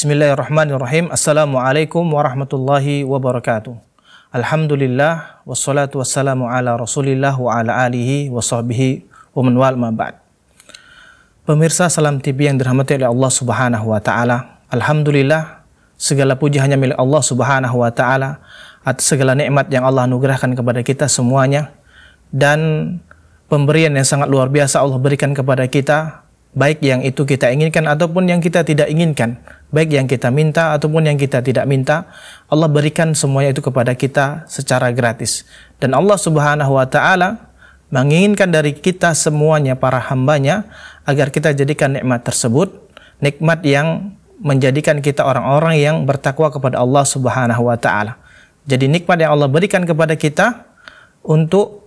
Bismillahirrahmanirrahim. Assalamualaikum warahmatullahi wabarakatuh. Alhamdulillah wassalatu wassalamu ala Rasulillah wa ala alihi wa sahbihi wa man wal ma ba'd. Pemirsa Salam TV yang dirahmati oleh Allah Subhanahu wa taala. Alhamdulillah, segala puji hanya milik Allah Subhanahu wa taala atas segala nikmat yang Allah anugerahkan kepada kita semuanya, dan pemberian yang sangat luar biasa Allah berikan kepada kita, baik yang itu kita inginkan ataupun yang kita tidak inginkan, baik yang kita minta ataupun yang kita tidak minta, Allah berikan semuanya itu kepada kita secara gratis. Dan Allah Subhanahu wa taala menginginkan dari kita semuanya, para hambanya, agar kita jadikan nikmat tersebut nikmat yang menjadikan kita orang-orang yang bertakwa kepada Allah Subhanahu wa taala. Jadi nikmat yang Allah berikan kepada kita untuk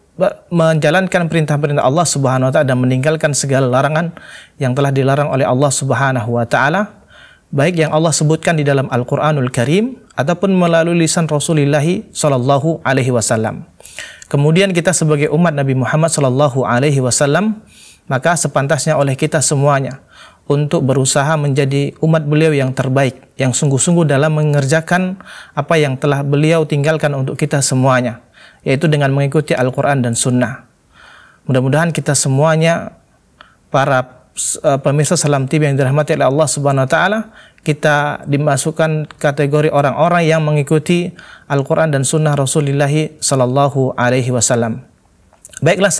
menjalankan perintah-perintah Allah Subhanahu wa taala dan meninggalkan segala larangan yang telah dilarang oleh Allah Subhanahu wa taala, baik yang Allah sebutkan di dalam Al-Qur'anul Karim ataupun melalui lisan Rasulullah sallallahu alaihi wasallam. Kemudian kita sebagai umat Nabi Muhammad sallallahu alaihi wasallam, maka sepantasnya oleh kita semuanya untuk berusaha menjadi umat beliau yang terbaik, yang sungguh-sungguh dalam mengerjakan apa yang telah beliau tinggalkan untuk kita semuanya, yaitu dengan mengikuti Al-Quran dan Sunnah. Mudah-mudahan kita semuanya, para pemirsa Salam TV yang dirahmati oleh Allah Subhanahu wa taala, kita dimasukkan kategori orang-orang yang mengikuti Al-Quran dan Sunnah Rasulullah sallallahu alaihi wasallam. Baiklah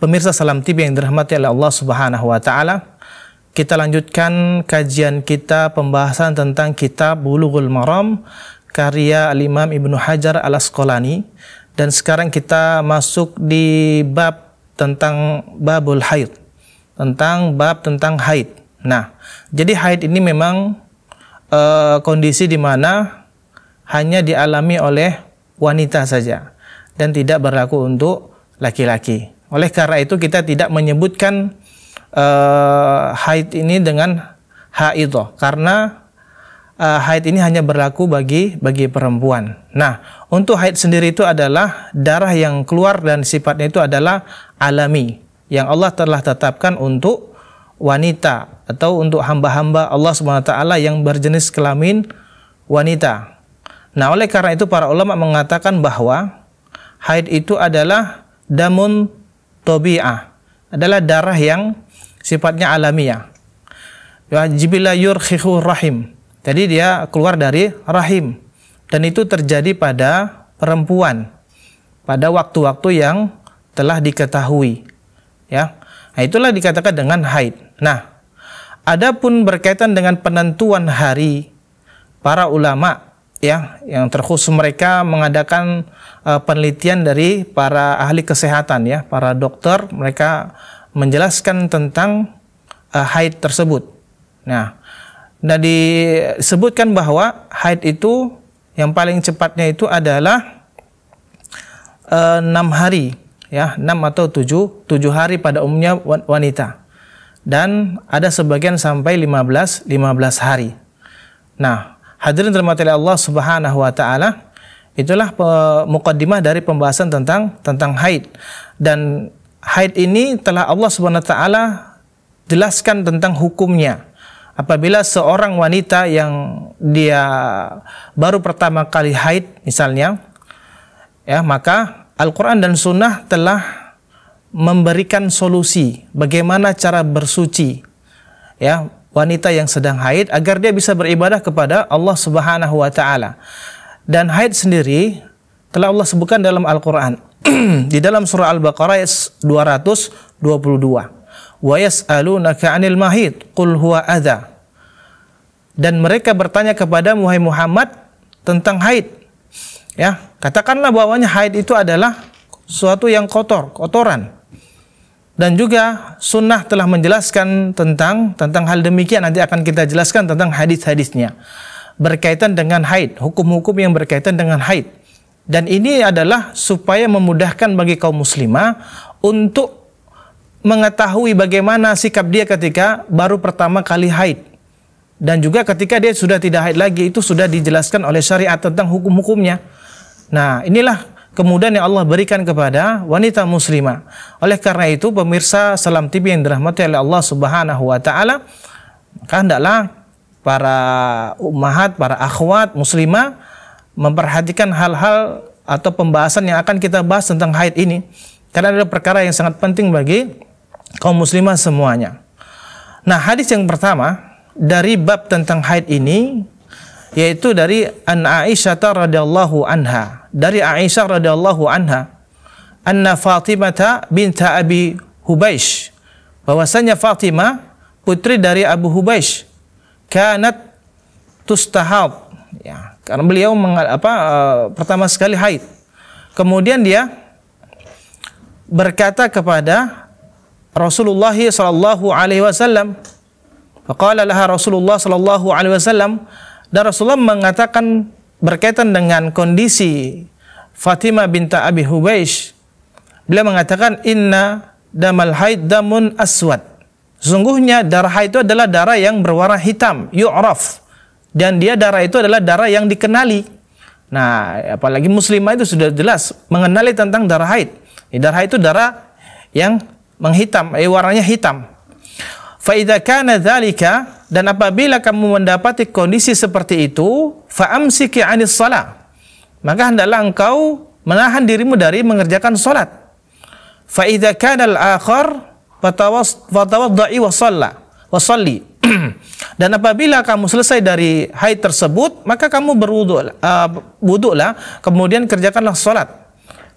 pemirsa Salam TV yang dirahmati oleh Allah Subhanahu wa taala, kita lanjutkan kajian kita pembahasan tentang kitab Bulughul Maram karya Al-Imam Ibnu Hajar Al-Asqalani. Dan sekarang kita masuk di bab tentang babul haid, tentang bab tentang haid. Nah, jadi haid ini memang kondisi di mana hanya dialami oleh wanita saja dan tidak berlaku untuk laki-laki. Oleh karena itu kita tidak menyebutkan haid ini dengan haidah, karena haid ini hanya berlaku bagi perempuan. Nah, untuk haid sendiri itu adalah darah yang keluar dan sifatnya itu adalah alami, yang Allah telah tetapkan untuk wanita atau untuk hamba-hamba Allah Subhanahu wa taala yang berjenis kelamin wanita. Nah, oleh karena itu para ulama mengatakan bahwa haid itu adalah damun tabi'ah, adalah darah yang sifatnya alamiah. Ya, jibila yurkhihu rahim. Jadi dia keluar dari rahim, dan itu terjadi pada perempuan pada waktu-waktu yang telah diketahui. Ya, nah, itulah dikatakan dengan haid. Nah, adapun berkaitan dengan penentuan hari, para ulama ya yang terkhusus mereka mengadakan penelitian dari para ahli kesehatan ya, para dokter, mereka menjelaskan tentang haid tersebut. Nah, disebutkan bahwa haid itu yang paling cepatnya itu adalah 6 hari ya, 6 atau 7 hari pada umumnya wanita, dan ada sebagian sampai 15 hari. Nah, hadirin dirahmati Allah Subhanahu wa taala, itulah muqaddimah dari pembahasan tentang haid. Dan haid ini telah Allah Subhanahu wa taala jelaskan tentang hukumnya. Apabila seorang wanita yang dia baru pertama kali haid misalnya, ya, maka Al-Quran dan Sunnah telah memberikan solusi bagaimana cara bersuci ya wanita yang sedang haid agar dia bisa beribadah kepada Allah Subhanahu wa taala. Dan haid sendiri telah Allah sebutkan dalam Al-Quran di dalam surah Al-Baqarah 222. Wa yas'alunaka 'anil mahid qul huwa adza. Dan mereka bertanya kepada Muhammad tentang haid. Ya, katakanlah bahwanya haid itu adalah suatu yang kotoran. Dan juga sunnah telah menjelaskan tentang hal demikian. Nanti akan kita jelaskan tentang hadis-hadisnya berkaitan dengan haid, hukum-hukum yang berkaitan dengan haid. Dan ini adalah supaya memudahkan bagi kaum muslimah untuk mengetahui bagaimana sikap dia ketika baru pertama kali haid, dan juga ketika dia sudah tidak haid lagi, itu sudah dijelaskan oleh syariat tentang hukum-hukumnya. Nah, inilah kemudahan yang Allah berikan kepada wanita muslimah. Oleh karena itu, pemirsa Salam TV yang dirahmati oleh Allah Subhanahu wa taala, maka hendaklah para ummahat, para akhwat muslimah memperhatikan hal-hal atau pembahasan yang akan kita bahas tentang haid ini, karena adalah perkara yang sangat penting bagi kaum muslimah semuanya. Nah, hadis yang pertama dari bab tentang haid ini yaitu dari an Aisyah radhiyallahu anha, dari Aisyah radhiyallahu anha, anna Fatimah binta Abi Hubaish, bahwasanya Fatimah putri dari Abu Hubaish, kanat tustahab, ya, karena beliau pertama sekali haid. Kemudian dia berkata kepada Rasulullah sallallahu alaihi wasallam, faqala laha Rasulullah sallallahu alaihi wasallam, dan Rasulullah mengatakan berkaitan dengan kondisi Fatimah binta Abi Hubaish, beliau mengatakan inna damal haid damun aswad, sesungguhnya darah haid itu adalah darah yang berwarna hitam, yu'raf, dan dia darah itu adalah darah yang dikenali. Nah, apalagi muslimah itu sudah jelas mengenali tentang darah haid. Darah haid itu darah yang menghitam, warnanya hitam. Fa idza kana dzalika, dan apabila kamu mendapati kondisi seperti itu, fa amsiki 'anis shalah, maka hendaklah engkau menahan dirimu dari mengerjakan salat. Fa idza kana al-akhar fatawadda'i wa shalli. Dan apabila kamu selesai dari haid tersebut, maka kamu berwuduklah, kemudian kerjakanlah salat.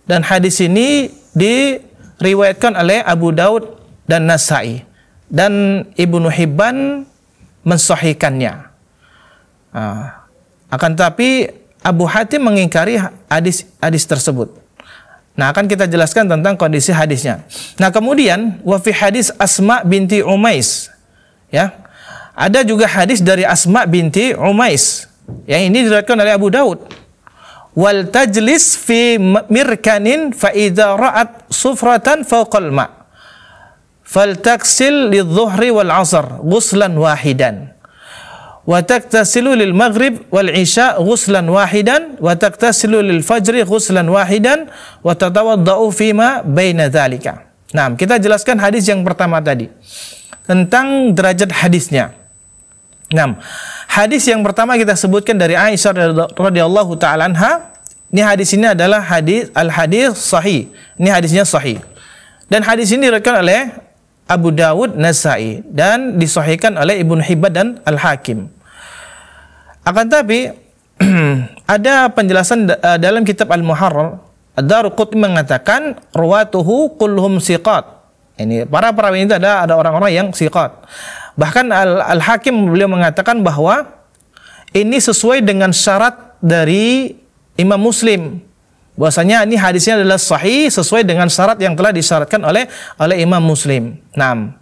Dan hadis ini diriwayatkan oleh Abu Daud dan Nasai, dan Ibnu Hibban mensahihkannya. Akan tapi Abu Hatim mengingkari hadis tersebut. Nah, akan kita jelaskan tentang kondisi hadisnya. Nah, kemudian wa fi hadis Asma binti Umais, ya. Ada juga hadis dari Asma binti Umais yang ini diriwayatkan oleh Abu Daud. Wal tajlis fi mirkanin fa idza ra'at sufratan fawqal ma' faltaksil lidh-dhuhri wal 'ashr ghuslan wahidan wa taktasilu lil maghrib wal 'isya ghuslan wahidan wa taktasilu lil fajri ghuslan wahidan wa tatawaddau fima baina dzalika. Nah, kita jelaskan hadis yang pertama tadi tentang derajat hadisnya. Nah, hadis yang pertama kita sebutkan dari Aisyah radhiyallahu taala anha. Ini hadis ini adalah hadis sahih. Ini hadisnya sahih. Dan hadis ini diriwayatkan oleh Abu Dawud, Nasai, dan disahihkan oleh Ibnu Hibban dan Al-Hakim. Akan tapi ada penjelasan dalam kitab Al-Muharrar, Ad-Daruqutni mengatakan ruwatuhu kulluhum siqat. Ini para perawi itu ada orang-orang yang siqat. Bahkan Al-Hakim beliau mengatakan bahwa ini sesuai dengan syarat dari Imam Muslim. Bahwasanya ini hadisnya adalah sahih sesuai dengan syarat yang telah disyaratkan oleh Imam Muslim. Nah,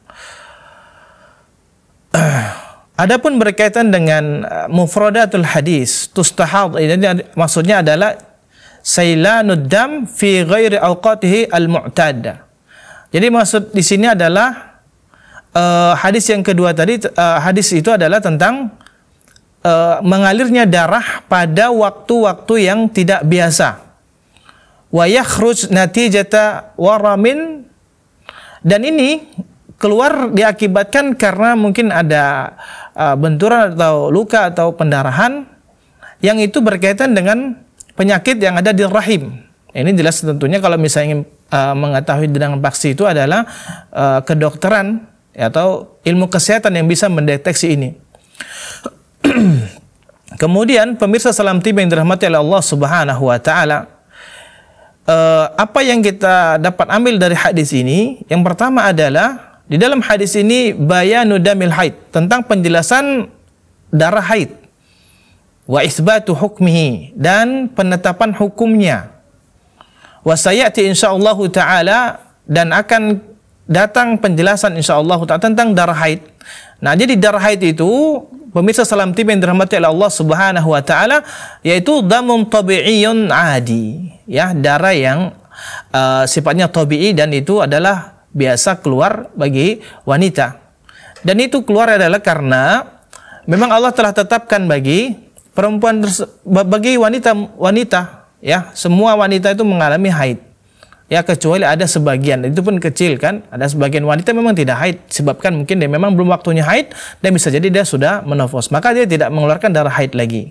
adapun berkaitan dengan mufradatul hadis, tustahad, ini maksudnya adalah sailanud dam fi ghairi awqatihi al-mu'tada. Jadi maksud di sini adalah hadis yang kedua tadi, hadis itu adalah tentang mengalirnya darah pada waktu-waktu yang tidak biasa. Wa yakhruj natijata waramin, dan ini keluar diakibatkan karena mungkin ada benturan atau luka atau pendarahan yang itu berkaitan dengan penyakit yang ada di rahim. Ini jelas tentunya kalau misalnya ingin mengetahui dengan pasti itu adalah kedokteran atau ilmu kesehatan yang bisa mendeteksi ini. Kemudian pemirsa Salam TV yang dirahmati oleh Allah Subhanahu wa taala, apa yang kita dapat ambil dari hadis ini? Yang pertama adalah di dalam hadis ini bayanu damil haid, tentang penjelasan darah haid, wa isbatu hukmihi, dan penetapan hukumnya. Wa sayati insyaallah taala, dan akan datang penjelasan insyaallah taala tentang darah haid. Nah, jadi darah haid itu pemirsa Salam TV yang dirahmati oleh Allah Subhanahu wa taala, yaitu damun tabi'iyyun adi, ya, darah yang sifatnya tabi'i, dan itu adalah biasa keluar bagi wanita. Dan itu keluar adalah karena memang Allah telah tetapkan bagi bagi wanita, ya, semua wanita itu mengalami haid. ya, kecuali ada sebagian, itu pun kecil kan, ada sebagian wanita memang tidak haid, sebabkan mungkin dia memang belum waktunya haid dan bisa jadi dia sudah menopause, maka dia tidak mengeluarkan darah haid lagi.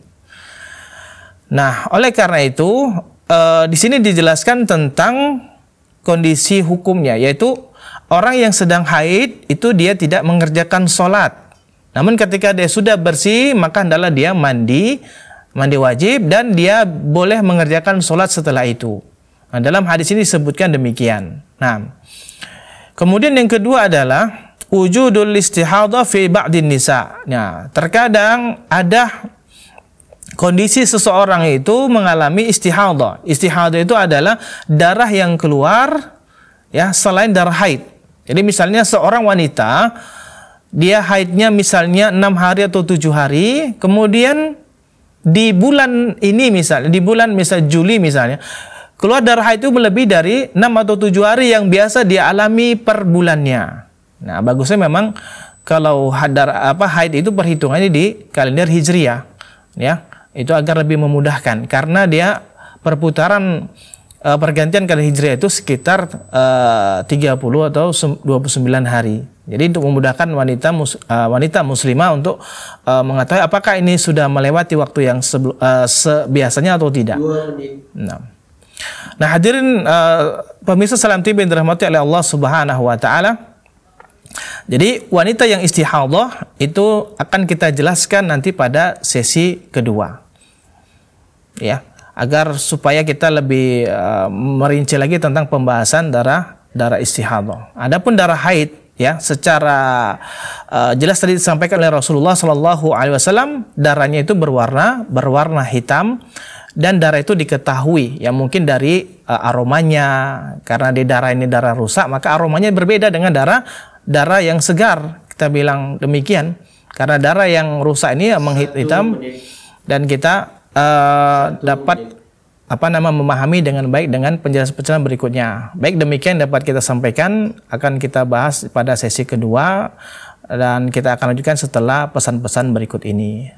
Nah, oleh karena itu di sini dijelaskan tentang kondisi hukumnya, yaitu orang yang sedang haid itu dia tidak mengerjakan sholat. Namun ketika dia sudah bersih, maka hendaklah dia mandi wajib, dan dia boleh mengerjakan sholat setelah itu. Nah, dalam hadis ini disebutkan demikian. Nah, kemudian yang kedua adalah wujudul istihadha fi ba'din nisa. Nah, terkadang ada kondisi seseorang itu mengalami istihadha. Istihadha itu adalah darah yang keluar ya selain darah haid. Jadi misalnya seorang wanita dia haidnya misalnya 6 hari atau 7 hari, kemudian di bulan ini misalnya, di bulan misal Juli misalnya, keluar darah haid itu lebih dari 6 atau 7 hari yang biasa dia alami per bulannya. Nah, bagusnya memang kalau haid itu perhitungannya di kalender Hijriyah, ya. Itu agar lebih memudahkan karena dia perputaran pergantian kalender Hijriyah itu sekitar 30 atau 29 hari. Jadi untuk memudahkan wanita muslimah untuk mengetahui apakah ini sudah melewati waktu yang biasanya atau tidak. Nah, hadirin pemirsa Salam TV yang dirahmati oleh Allah Subhanahu wa taala. Jadi wanita yang istihadhah itu akan kita jelaskan nanti pada sesi kedua. Ya, agar supaya kita lebih merinci lagi tentang pembahasan darah istihadhah. Adapun darah haid, ya, secara jelas tadi disampaikan oleh Rasulullah Shallallahu Alaihi Wasallam, darahnya itu berwarna hitam, dan darah itu diketahui ya mungkin dari aromanya, karena di darah ini darah rusak, maka aromanya berbeda dengan darah yang segar, kita bilang demikian, karena darah yang rusak ini hitam, dan kita dapat memahami dengan baik dengan penjelasan berikutnya. Baik, demikian dapat kita sampaikan, akan kita bahas pada sesi kedua, dan kita akan lanjutkan setelah pesan-pesan berikut ini.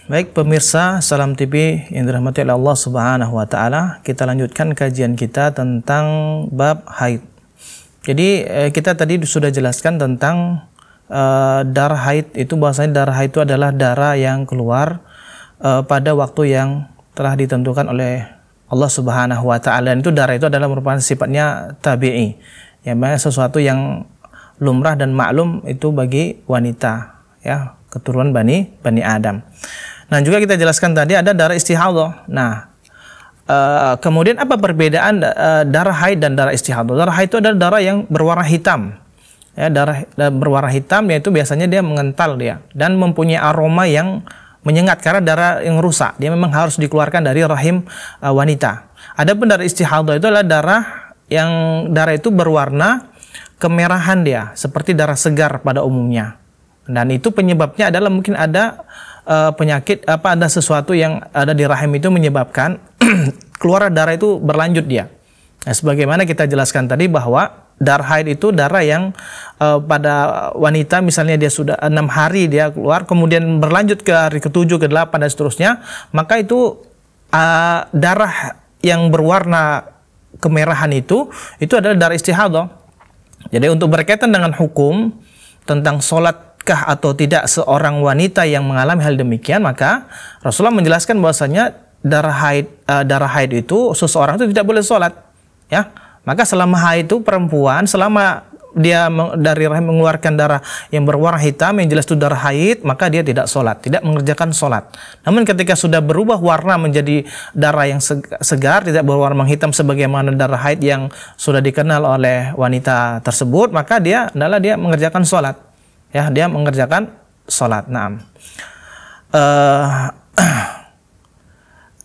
Baik pemirsa Salam TV yang dirahmati oleh Allah Subhanahu wa taala, kita lanjutkan kajian kita tentang bab haid. Jadi kita tadi sudah jelaskan tentang darah haid itu, bahwasanya darah haid itu adalah darah yang keluar pada waktu yang telah ditentukan oleh Allah Subhanahu wa taala, dan itu darah itu adalah merupakan sifatnya tabi'i. Ya, sesuatu yang lumrah dan maklum itu bagi wanita, ya, keturunan Bani Adam. Nah, juga kita jelaskan tadi ada darah istihadhah. Nah, kemudian apa perbedaan darah haid dan darah istihadhah? Darah haid itu adalah darah yang berwarna hitam. Ya, darah berwarna hitam, yaitu biasanya dia mengental dia dan mempunyai aroma yang menyengat karena darah yang rusak. Dia memang harus dikeluarkan dari rahim wanita. Adapun darah istihadhah itu adalah darah itu berwarna kemerahan dia, seperti darah segar pada umumnya. Dan itu penyebabnya adalah mungkin ada penyakit, ada sesuatu yang ada di rahim itu menyebabkan keluar darah itu berlanjut dia. Nah, sebagaimana kita jelaskan tadi bahwa darah haid itu darah yang pada wanita misalnya dia sudah 6 hari dia keluar, kemudian berlanjut ke hari ke-7, ke-8 dan seterusnya, maka itu darah yang berwarna kemerahan itu adalah darah istihadhah. Jadi untuk berkaitan dengan hukum tentang sholat atau tidak seorang wanita yang mengalami hal demikian, maka Rasulullah menjelaskan bahwasanya darah haid itu seseorang itu tidak boleh sholat, ya. Maka selama haid itu perempuan, selama dia dari rahim mengeluarkan darah yang berwarna hitam, yang jelas itu darah haid, maka dia tidak sholat, tidak mengerjakan sholat. Namun ketika sudah berubah warna menjadi darah yang segar, tidak berwarna menghitam sebagaimana darah haid yang sudah dikenal oleh wanita tersebut, maka dia mengerjakan sholat. Ya, dia mengerjakan sholat. Naam.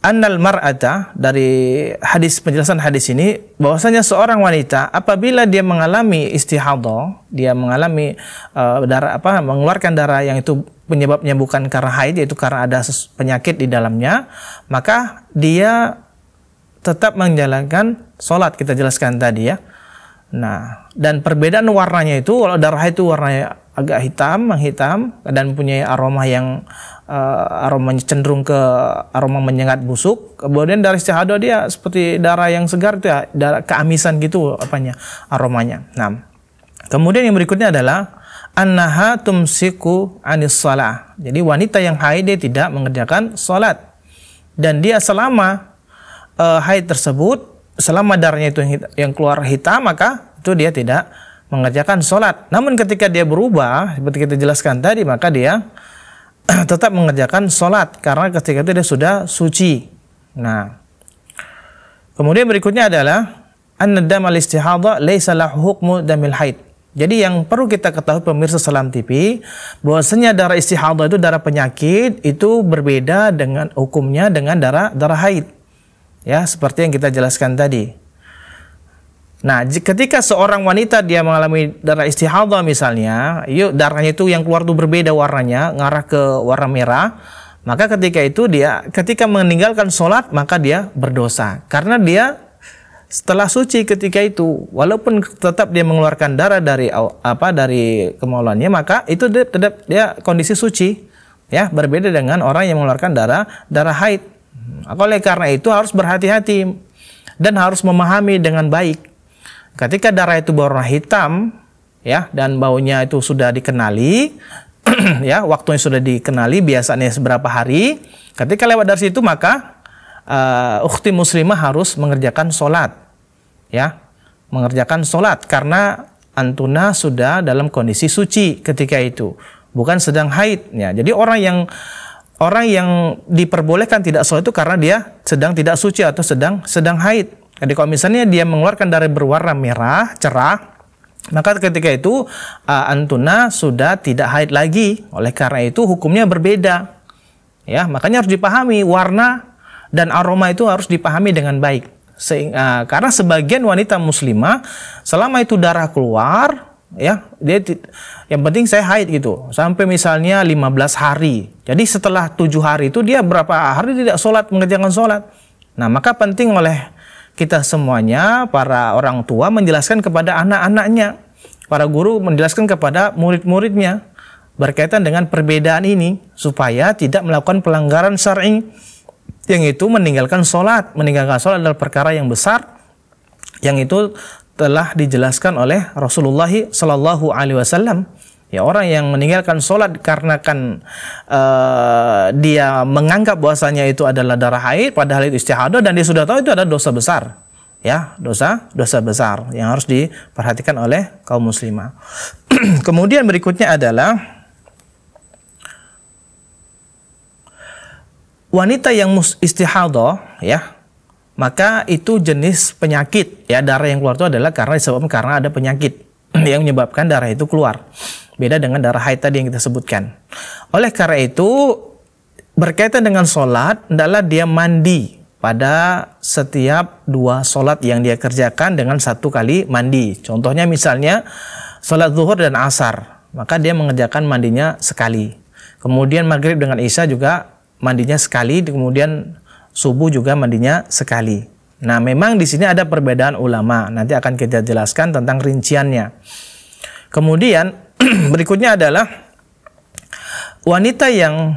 Annal mar'ata, dari penjelasan hadis ini, bahwasanya seorang wanita apabila dia mengalami istihadhah, dia mengalami mengeluarkan darah yang itu penyebabnya bukan karena haid, yaitu karena ada penyakit di dalamnya, maka dia tetap menjalankan sholat. Kita jelaskan tadi, ya. Nah, dan perbedaan warnanya itu, kalau darah itu warnanya agak hitam, menghitam, dan punya aroma yang aromanya cenderung ke aroma menyengat busuk. Kemudian darah istihadah dia seperti darah yang segar, itu ya, darah keamisan gitu aromanya. Nah, kemudian yang berikutnya adalah annaha tumsiku anis shalah. Jadi wanita yang haid dia tidak mengerjakan salat. Dan dia selama haid tersebut, selama darahnya itu yang keluar hitam, maka itu dia tidak mengerjakan sholat. Namun ketika dia berubah, seperti kita jelaskan tadi, maka dia tetap mengerjakan sholat, karena ketika itu dia sudah suci. Nah, kemudian berikutnya adalah an-damal istihadha laisa lahu hukmu damil haid. Jadi yang perlu kita ketahui pemirsa Salam TV, bahwasanya darah istihadha itu darah penyakit, itu berbeda dengan hukumnya dengan darah haid. Ya, seperti yang kita jelaskan tadi. Nah, ketika seorang wanita dia mengalami darah istihadha misalnya, darahnya itu yang keluar itu berbeda warnanya, ngarah ke warna merah, maka ketika itu dia ketika meninggalkan sholat, maka dia berdosa. Karena dia setelah suci ketika itu, walaupun tetap dia mengeluarkan darah dari kemaluannya, maka itu tetap dia kondisi suci. Ya, berbeda dengan orang yang mengeluarkan darah haid. Oleh karena itu harus berhati-hati dan harus memahami dengan baik. Ketika darah itu berwarna hitam, ya, dan baunya itu sudah dikenali, ya, waktunya sudah dikenali, biasanya seberapa hari. Ketika lewat dari situ, maka ukhti muslimah harus mengerjakan sholat, ya, mengerjakan sholat karena antuna sudah dalam kondisi suci ketika itu, bukan sedang haid. Ya, jadi orang yang diperbolehkan tidak sholat itu karena dia sedang tidak suci atau sedang haid. Jadi kalau misalnya dia mengeluarkan darah berwarna merah cerah, maka ketika itu antuna sudah tidak haid lagi. Oleh karena itu hukumnya berbeda. Ya, makanya harus dipahami warna dan aroma itu harus dipahami dengan baik. Karena sebagian wanita muslimah selama itu darah keluar, ya, dia yang penting saya haid gitu sampai misalnya 15 hari. Jadi setelah 7 hari itu dia berapa hari tidak sholat, mengerjakan sholat. Nah, maka penting oleh kita semuanya, para orang tua, menjelaskan kepada anak-anaknya, para guru menjelaskan kepada murid-muridnya berkaitan dengan perbedaan ini, supaya tidak melakukan pelanggaran syar'i, yang itu meninggalkan sholat. Meninggalkan sholat adalah perkara yang besar, yang itu telah dijelaskan oleh Rasulullah Sallallahu Alaihi Wasallam. Ya, orang yang meninggalkan sholat karena dia menganggap bahwasanya itu adalah darah haid, padahal itu istihadah, dan dia sudah tahu itu adalah dosa besar. Ya, dosa besar yang harus diperhatikan oleh kaum muslimah. Kemudian berikutnya adalah wanita yang istihadah, ya, maka itu jenis penyakit, ya, darah yang keluar itu adalah disebabkan karena ada penyakit yang menyebabkan darah itu keluar. Beda dengan darah haid tadi yang kita sebutkan. Oleh karena itu, berkaitan dengan sholat, adalah dia mandi pada setiap 2 sholat yang dia kerjakan dengan 1 kali mandi. Contohnya misalnya sholat zuhur dan asar, maka dia mengerjakan mandinya sekali. Kemudian maghrib dengan isya juga mandinya sekali, kemudian subuh juga mandinya sekali. Nah, memang di sini ada perbedaan ulama. Nanti akan kita jelaskan tentang rinciannya. Kemudian berikutnya adalah wanita yang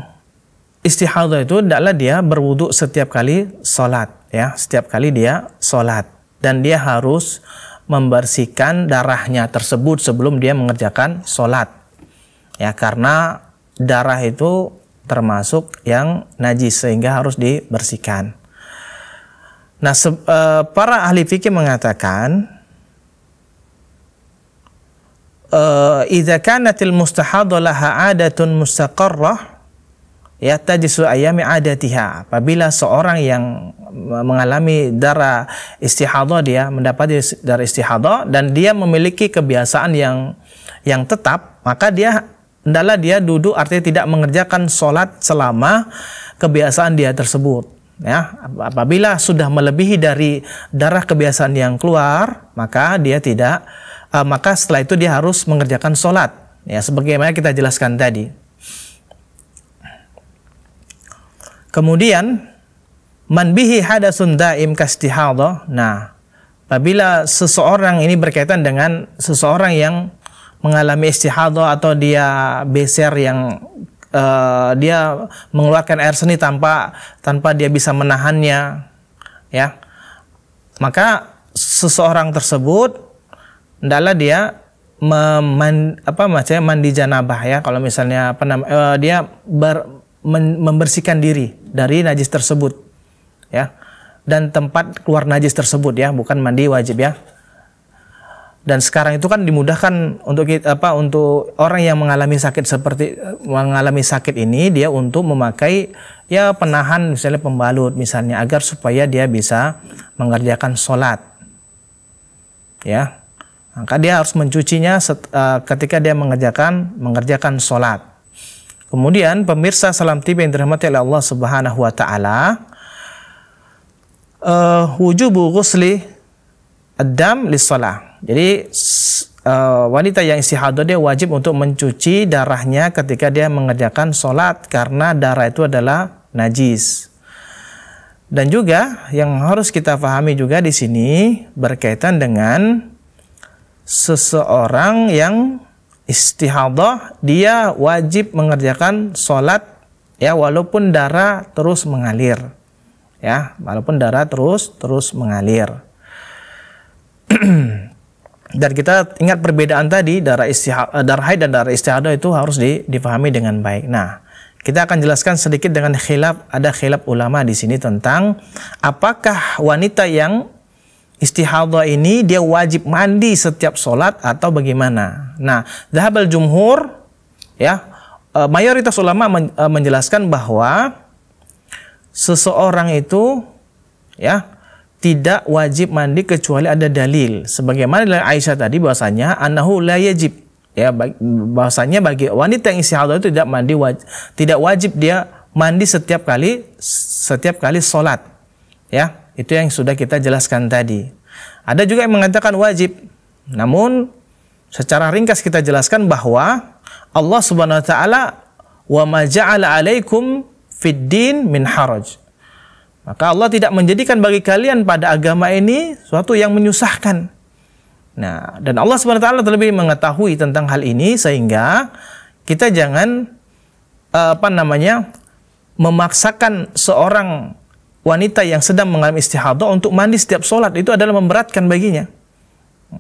istihadah itu adalah dia berwudu setiap kali sholat, ya, setiap kali dia sholat, dan dia harus membersihkan darahnya tersebut sebelum dia mengerjakan sholat, ya, karena darah itu termasuk yang najis sehingga harus dibersihkan. Nah, para ahli fikih mengatakan idza kanatil mustahadha laha 'adatun mustaqarrah ya tajisu ayami 'adatiha. Apabila seorang yang mengalami darah istihadah, dia mendapat darah istihadah dan dia memiliki kebiasaan yang tetap, maka dia hendaklah dia duduk, artinya tidak mengerjakan sholat selama kebiasaan dia tersebut. Ya, apabila sudah melebihi dari darah kebiasaan yang keluar, maka dia tidak maka setelah itu dia harus mengerjakan sholat, ya, sebagaimana kita jelaskan tadi. Kemudian man bihi hadasun daim kastihadha. Nah, apabila seseorang ini berkaitan dengan seseorang yang mengalami istihadah atau dia beser yang dia mengeluarkan air seni tanpa dia bisa menahannya, ya, maka seseorang tersebut hendaklah dia mandi janabah, ya. Kalau misalnya dia membersihkan diri dari najis tersebut, ya, dan tempat keluar najis tersebut, ya, bukan mandi wajib, ya. Dan sekarang itu kan dimudahkan untuk untuk orang yang mengalami sakit ini, dia untuk memakai, ya, penahan, misalnya pembalut misalnya, agar supaya dia bisa mengerjakan sholat, ya. Maka dia harus mencucinya ketika dia mengerjakan sholat. Kemudian pemirsa Salam TV yang dirahmati oleh Allah Subhanahu wa taala, wujubu ghusli ad-dam lis-shalah. Jadi wanita yang istihadah dia wajib untuk mencuci darahnya ketika dia mengerjakan sholat, karena darah itu adalah najis. Dan juga yang harus kita pahami juga di sini berkaitan dengan seseorang yang istihadah, dia wajib mengerjakan sholat, ya, walaupun darah terus mengalir, ya, walaupun darah terus mengalir. Dan kita ingat perbedaan tadi, darah haid dan darah istihadah itu harus dipahami dengan baik. Nah, kita akan jelaskan sedikit dengan ada khilaf ulama di sini tentang apakah wanita yang istihadah ini dia wajib mandi setiap sholat atau bagaimana. Nah, dhahabal jumhur, ya, mayoritas ulama menjelaskan bahwa seseorang itu, ya, tidak wajib mandi kecuali ada dalil. Sebagaimana dari Aisyah tadi bahwasanya annahu la yajib, ya, bahwasanya bagi wanita yang istihadah itu tidak wajib dia mandi setiap kali sholat, ya. Itu yang sudah kita jelaskan tadi. Ada juga yang mengatakan wajib. Namun secara ringkas kita jelaskan bahwa Allah Subhanahu wa taala wa ma ja'ala 'alaikum fid din min haraj. Maka Allah tidak menjadikan bagi kalian pada agama ini suatu yang menyusahkan. Nah, dan Allah Subhanahu wa taala terlebih mengetahui tentang hal ini, sehingga kita jangan memaksakan seorang wanita yang sedang mengalami istihadah untuk mandi setiap sholat. Itu adalah memberatkan baginya.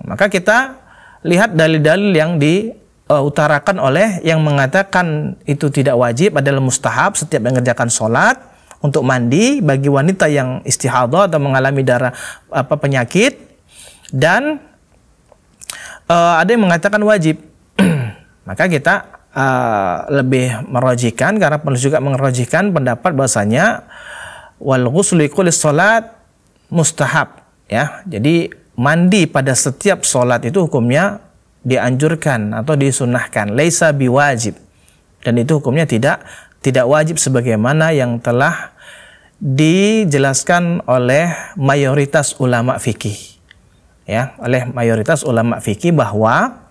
Maka kita lihat dalil-dalil yang diutarakan oleh yang mengatakan itu tidak wajib, adalah mustahab setiap mengerjakan sholat untuk mandi bagi wanita yang istihadah atau mengalami penyakit, dan ada yang mengatakan wajib. Maka kita lebih merajihkan, karena perlu juga merajihkan pendapat bahwasanya wal ghuslu kulli salat mustahab, ya. Jadi mandi pada setiap sholat itu hukumnya dianjurkan atau disunahkan, laisa biwajib, dan itu hukumnya tidak wajib sebagaimana yang telah dijelaskan oleh mayoritas ulama fikih, ya, oleh mayoritas ulama fikih bahwa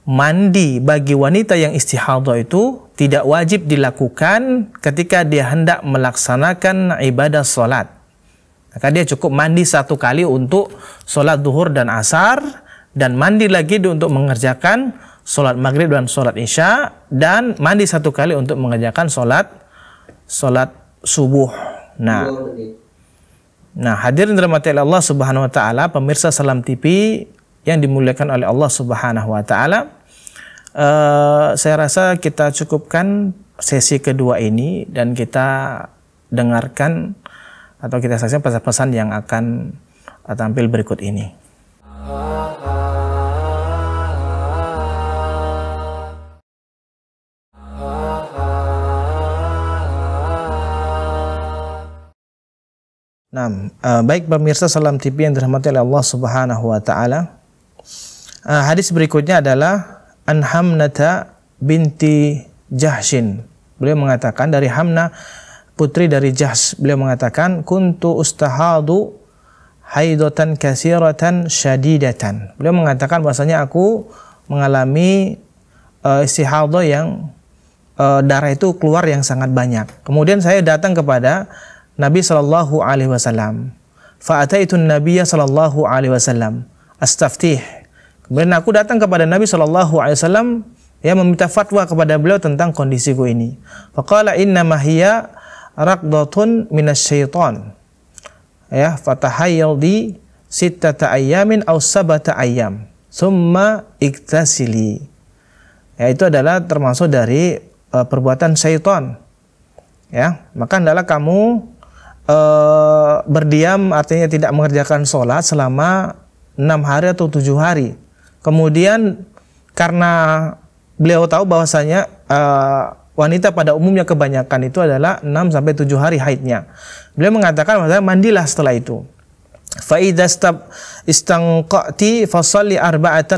mandi bagi wanita yang istihadah itu tidak wajib dilakukan ketika dia hendak melaksanakan ibadah sholat. Maka dia cukup mandi satu kali untuk sholat duhur dan asar, dan mandi lagi untuk mengerjakan sholat maghrib dan sholat isya, dan mandi satu kali untuk mengerjakan sholat subuh. Nah, hadirin dirahmati Allah Subhanahu wa taala, pemirsa Salam TV yang dimuliakan oleh Allah Subhanahu wa taala, saya rasa kita cukupkan sesi kedua ini, dan kita dengarkan atau kita saksikan pesan-pesan yang akan tampil berikut ini. Nah, baik pemirsa Salam TV yang dirahmati oleh Allah Subhanahu wa taala. Hadis berikutnya adalah an Hamnata binti Jahshin. Beliau mengatakan dari Hamnah, putri dari Jahsh. Beliau mengatakan kuntu ustahadu haidatan katsiratan syadidatan. Beliau mengatakan bahwasanya aku mengalami istihadah yang darah itu keluar yang sangat banyak. Kemudian saya datang kepada Nabi Shallallahu Alaihi Wasallam. fa ataitun nabiyya sallallahu alaihi wasallam astaftih. Kemudian aku datang kepada Nabi sallallahu alaihi wasallam ya meminta fatwa kepada beliau tentang kondisiku ini. Faqala inna ma hiya raqdatun minasyaiton. Ya, fatahayyadi sittata ayyamin aw sabata ayyam. Summa iktasili. Ya, itu adalah termasuk dari perbuatan syaitan. Ya, maka hendaklah kamu berdiam, artinya tidak mengerjakan sholat selama 6 hari atau 7 hari. Kemudian karena beliau tahu bahwasanya wanita pada umumnya kebanyakan itu adalah 6 sampai 7 hari haidnya. Beliau mengatakan bahwa mandilah setelah itu. Fa idza istanqati fasalli 24 atau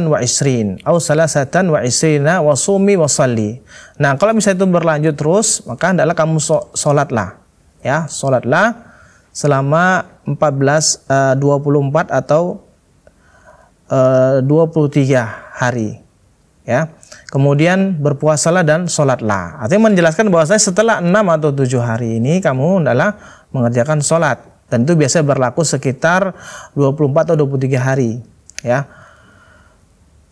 23 wa sumi wa shalli. Nah, kalau misalnya itu berlanjut terus, maka hendaklah kamu salatlah. Ya, salatlah selama 24 atau 23 hari. Ya. Kemudian berpuasalah dan salatlah. Artinya menjelaskan bahwasanya setelah 6 atau 7 hari ini kamu hendaklah mengerjakan salat. Dan itu biasanya berlaku sekitar 24 atau 23 hari, ya.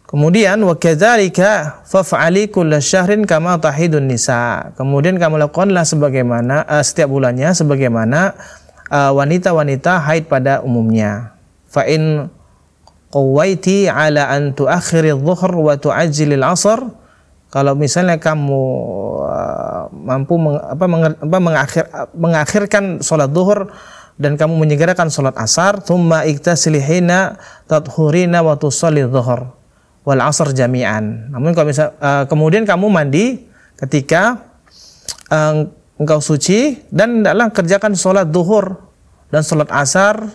Kemudian wa kadzalika faf'ali kulla syahrin kama tahidun nisa. Kemudian kamu lakukanlah sebagaimana setiap bulannya sebagaimana wanita-wanita haid pada umumnya. Fa in qawaiti ala an tuakhiri adh-dhuhr wa tu'ajjili al-'ashr. Kalau misalnya kamu mampu mengakhirkan salat zuhur dan kamu menyegerakan salat asar, thumma iktasili hina tathurina wa tusalli dhuhr wal asr jami'an. Namun kalau kemudian kamu mandi ketika engkau suci dan hendaklah kerjakan salat zuhur dan salat asar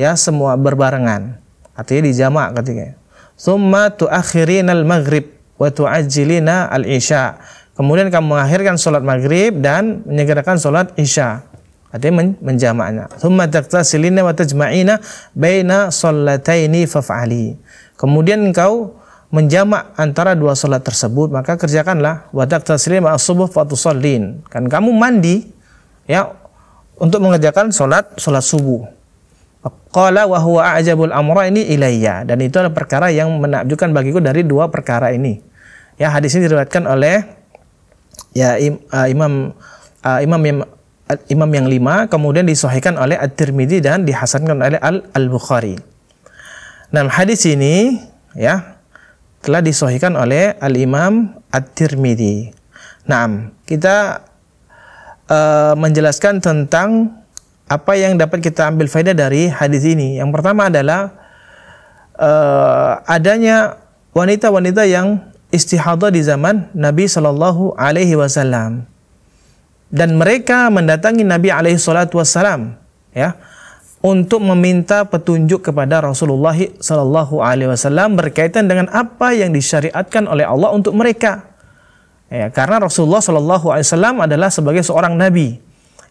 ya semua berbarengan. Artinya dijamak ketika. Thumma tuakhirina al-maghrib wa tu'ajjilina al-isya. Kemudian kamu mengakhirkan salat maghrib dan menyegerakan salat isya. Artinya menjamaknya. Thumma taqtasilina wa tajma'ina baina sallataini faf'ali. Kemudian engkau menjamak antara dua salat tersebut, maka kerjakanlah wa taqtasilina ma'as subuh fa tusallin. Kan kamu mandi ya untuk mengerjakan salat subuh. Qala wa huwa a'jabul amrayni ilayya, dan itu adalah perkara yang menakjubkan bagiku dari dua perkara ini. Ya, hadis ini diriwayatkan oleh ya Imam yang 5, kemudian disahihkan oleh At-Tirmidzi dan dihasankan oleh Al-Bukhari. Nah, hadis ini ya telah disahihkan oleh Al-Imam At-Tirmidzi. Nah, kita menjelaskan tentang apa yang dapat kita ambil faedah dari hadis ini. Yang pertama adalah adanya wanita-wanita yang istihadah di zaman Nabi Shallallahu Alaihi Wasallam. Dan mereka mendatangi Nabi alaihi salatu wassalam ya untuk meminta petunjuk kepada Rasulullah sallallahu alaihi wasallam berkaitan dengan apa yang disyariatkan oleh Allah untuk mereka. Ya, karena Rasulullah sallallahu alaihi wasallam adalah sebagai seorang nabi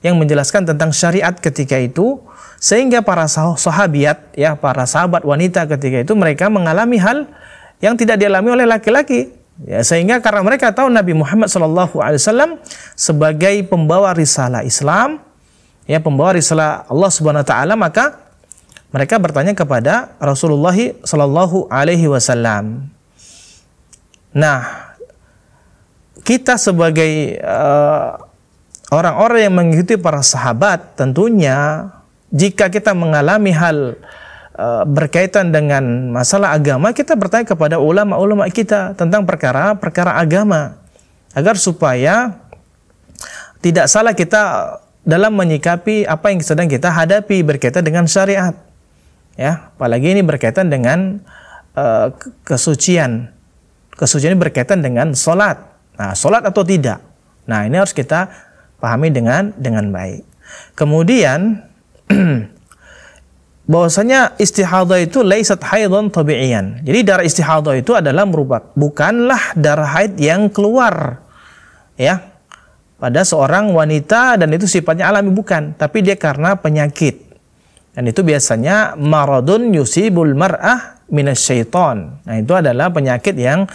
yang menjelaskan tentang syariat ketika itu, sehingga para sahabiat ya, para sahabat wanita ketika itu mereka mengalami hal yang tidak dialami oleh laki-laki. Ya, sehingga karena mereka tahu Nabi Muhammad SAW sebagai pembawa risalah Islam, ya pembawa risalah Allah Subhanahu Wa Taala, maka mereka bertanya kepada Rasulullah Sallallahu Alaihi Wasallam. Nah, kita sebagai orang-orang yang mengikuti para sahabat, tentunya jika kita mengalami hal berkaitan dengan masalah agama, kita bertanya kepada ulama-ulama kita tentang perkara-perkara agama, agar supaya tidak salah kita dalam menyikapi apa yang sedang kita hadapi berkaitan dengan syariat. Ya, apalagi ini berkaitan dengan kesucian. Kesucian ini berkaitan dengan sholat. Nah, sholat atau tidak. Nah, ini harus kita pahami dengan baik. Kemudian bahwasanya istihadah itu laisat haidan tabi'iyan. Jadi darah istihadah itu adalah bukanlah darah haid yang keluar ya pada seorang wanita, dan itu sifatnya alami, bukan, tapi dia karena penyakit. Dan itu biasanya maradun yusibul mar'ah minasyaiton. Nah, itu adalah penyakit yang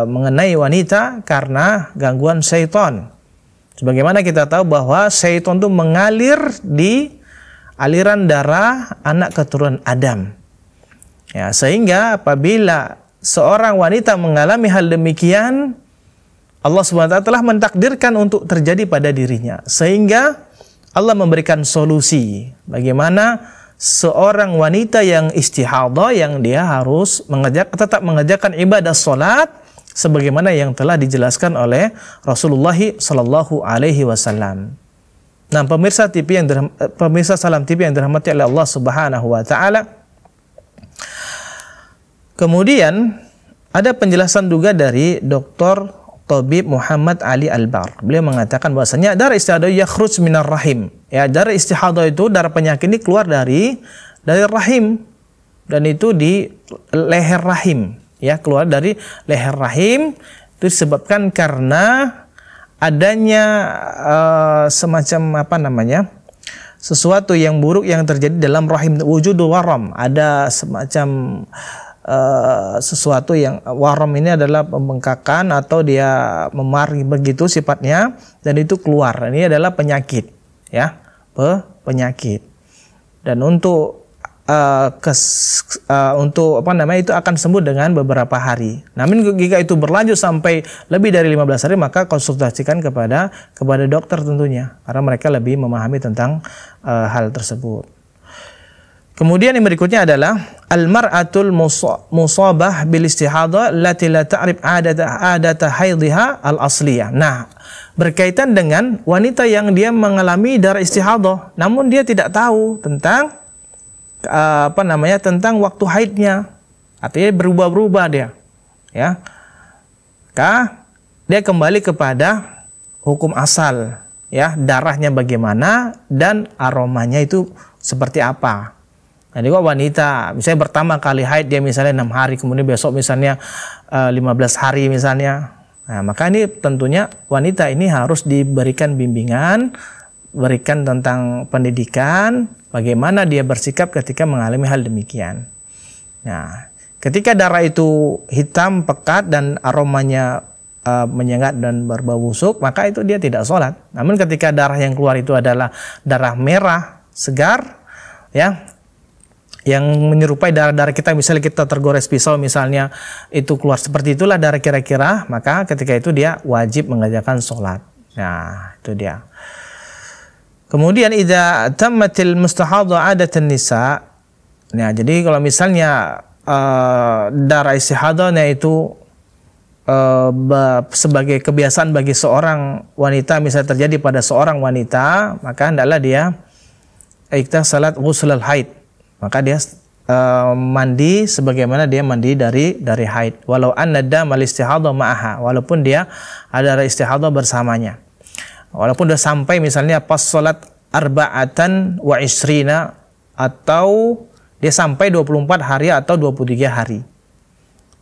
mengenai wanita karena gangguan syaitan. Sebagaimana kita tahu bahwa syaitan itu mengalir di aliran darah anak keturunan Adam. Ya, sehingga apabila seorang wanita mengalami hal demikian, Allah SWT telah mentakdirkan untuk terjadi pada dirinya. Sehingga Allah memberikan solusi bagaimana seorang wanita yang istihadah, yang dia harus tetap mengerjakan ibadah salat sebagaimana yang telah dijelaskan oleh Rasulullah sallallahu alaihi wasallam. Nah, pemirsa Salam TV yang dirahmati oleh Allah Subhanahu wa taala. Kemudian ada penjelasan juga dari Dr. Tabib Muhammad Ali Al-Bar. Beliau mengatakan bahwasanya darah istihadah yakhruj minar rahim. Ya, darah istihadah itu, darah penyakit ini keluar dari rahim, dan itu di leher rahim, ya, keluar dari leher rahim. Itu disebabkan karena adanya semacam sesuatu yang buruk yang terjadi dalam rahim, wujudul waram. Ada semacam sesuatu yang waram ini adalah pembengkakan atau dia memar begitu sifatnya, dan itu keluar. Ini adalah penyakit, ya, penyakit. Dan untuk itu akan sembuh dengan beberapa hari. Namun jika itu berlanjut sampai lebih dari 15 hari, maka konsultasikan kepada dokter tentunya, karena mereka lebih memahami tentang hal tersebut. Kemudian yang berikutnya adalah al-mar'atul musabah bil istihadah allati la ta'rif adata haidha al-asliyah. Nah, berkaitan dengan wanita yang dia mengalami darah istihadah namun dia tidak tahu tentang tentang waktu haidnya. Artinya berubah-ubah dia. Ya. Dia kembali kepada hukum asal, ya, darahnya bagaimana dan aromanya itu seperti apa. Jadi kok wanita misalnya pertama kali haid dia misalnya 6 hari, kemudian besok misalnya 15 hari misalnya. Nah, maka ini tentunya wanita ini harus diberikan bimbingan, berikan tentang pendidikan, bagaimana dia bersikap ketika mengalami hal demikian. Nah, ketika darah itu hitam, pekat, dan aromanya menyengat dan berbau busuk, maka itu dia tidak sholat. Namun ketika darah yang keluar itu adalah darah merah, segar, ya, yang menyerupai darah-darah kita, misalnya kita tergores pisau misalnya, itu keluar seperti itulah darah kira-kira, maka ketika itu dia wajib mengerjakan sholat. Nah, itu dia. Kemudian idza tammatil mustahadhah adatan nisa. Nah, jadi kalau misalnya darah istihadahnya itu sebagai kebiasaan bagi seorang wanita, misalnya terjadi pada seorang wanita, maka hendaklah dia iktasalat ghusl al-haid. Maka dia mandi sebagaimana dia mandi dari haid, walau anna damal istihadhah ma'aha, walaupun dia ada istihadah bersamanya, walaupun dia sampai misalnya pas salat arba'atan wa isrina, atau dia sampai 24 hari atau 23 hari,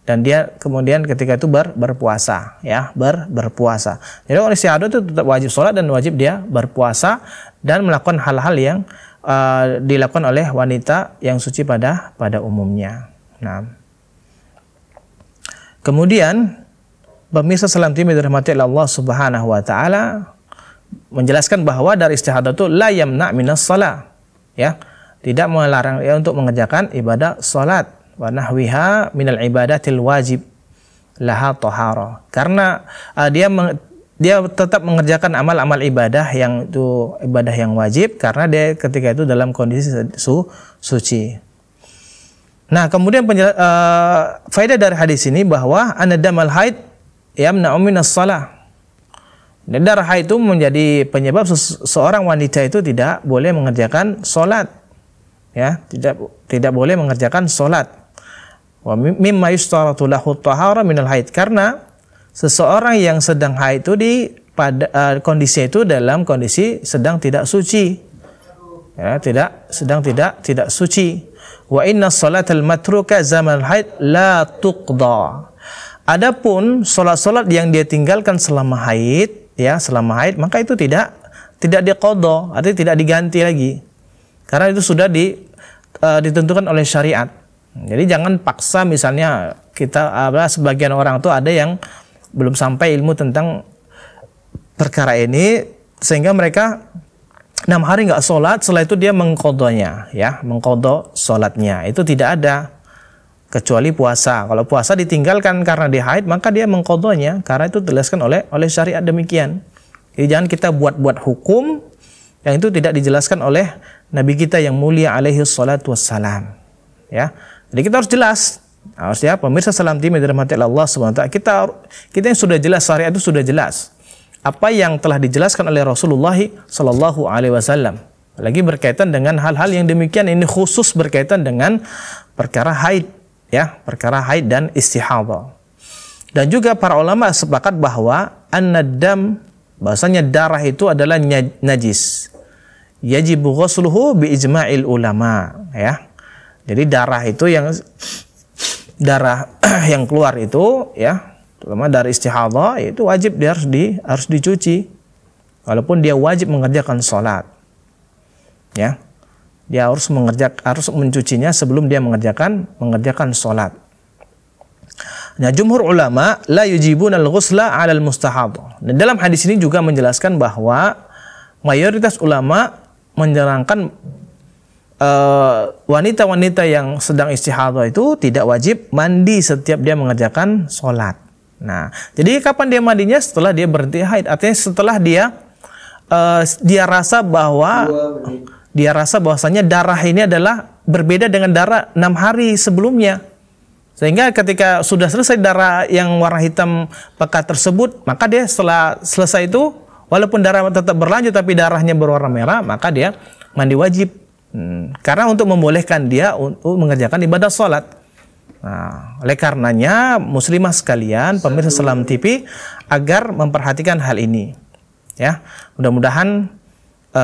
dan dia kemudian ketika itu berpuasa, ya, berpuasa. Jadi orang istihadah itu tetap wajib sholat dan wajib dia berpuasa dan melakukan hal-hal yang dilakukan oleh wanita yang suci pada umumnya. Nah, kemudian pemirsa Salam TV dirahmati Allah Subhanahu wa taala menjelaskan bahwa dari istihadah itu la yamna minas shalah, ya, tidak melarang ya untuk mengerjakan ibadah salat, wa nahwiha minal ibadatil wajib laha taharah, karena dia tetap mengerjakan amal-amal ibadah yang itu ibadah yang wajib, karena dia ketika itu dalam kondisi suci. Nah, kemudian faedah dari hadis ini bahwa anadamal haid yamna'u minas shalah. Darah haid itu menjadi penyebab seorang wanita itu tidak boleh mengerjakan sholat, ya, tidak boleh mengerjakan sholat. Wa mimma yustaratu lahu tahara minal haid, karena seseorang yang sedang haid itu kondisi itu dalam kondisi sedang tidak suci, ya, sedang tidak suci. Wa inna salatal matruka zaman haid la tuqda. Adapun salat-salat yang dia tinggalkan selama haid, ya, maka itu tidak diqadha, artinya tidak diganti lagi, karena itu sudah ditentukan oleh syariat. Jadi jangan paksa, misalnya sebagian orang tuh ada yang belum sampai ilmu tentang perkara ini, sehingga mereka 6 hari nggak sholat, setelah itu dia mengqadhanya, ya, mengqadha sholatnya. Itu tidak ada, kecuali puasa. Kalau puasa ditinggalkan karena dia haid, maka dia mengqadhanya, karena itu dijelaskan oleh syariat demikian. Jadi jangan kita buat-buat hukum yang itu tidak dijelaskan oleh Nabi kita yang mulia alaihi salatu wassalam. Ya. Jadi kita harus jelas. Harus, ya, pemirsa Salam TV dirahmati Allah Subhanahu wa taala. Kita yang sudah jelas, syariat itu sudah jelas. Apa yang telah dijelaskan oleh Rasulullah sallallahu alaihi wasallam. Lagi berkaitan dengan hal-hal yang demikian, ini khusus berkaitan dengan perkara haid, ya, perkara haid dan istihadah. Dan juga para ulama sepakat bahwa an-nadam, bahasanya darah itu adalah najis. Yajibu ghusluhu bi ijma'il ulama, ya. Jadi darah itu yang keluar itu, ya, terutama dari istihadah, itu wajib dia harus dicuci, walaupun dia wajib mengerjakan sholat, ya, dia harus mencucinya sebelum dia mengerjakan sholat. Nah, jumhur ulama la yujibun al-ghusla 'ala al-mustahadah. Dan dalam hadis ini juga menjelaskan bahwa mayoritas ulama menerangkan wanita-wanita yang sedang istihadah itu tidak wajib mandi setiap dia mengerjakan sholat. Nah, jadi kapan dia mandinya? Setelah dia berhenti haid. Artinya setelah dia rasa bahwasanya darah ini adalah berbeda dengan darah 6 hari sebelumnya. Sehingga ketika sudah selesai darah yang warna hitam pekat tersebut, maka dia setelah selesai itu, walaupun darah tetap berlanjut tapi darahnya berwarna merah, maka dia mandi wajib. Karena untuk membolehkan dia untuk mengerjakan ibadah sholat. Nah, oleh karenanya muslimah sekalian, pemirsa Salam TV, agar memperhatikan hal ini, ya. Mudah-mudahan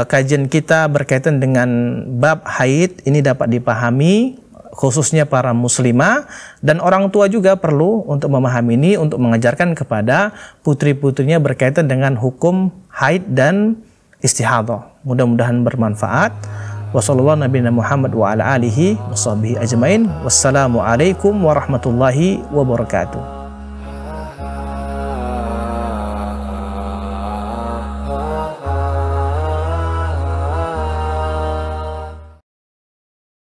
kajian kita berkaitan dengan bab haid ini dapat dipahami, khususnya para muslimah, dan orang tua juga perlu untuk memahami ini, untuk mengajarkan kepada putri-putrinya berkaitan dengan hukum haid dan istihadah. Mudah-mudahan bermanfaat. Wassallallahu nabiyana Muhammad wa ala alihi wa sahbihi ajmain. Wassalamualaikum warahmatullahi wabarakatuh.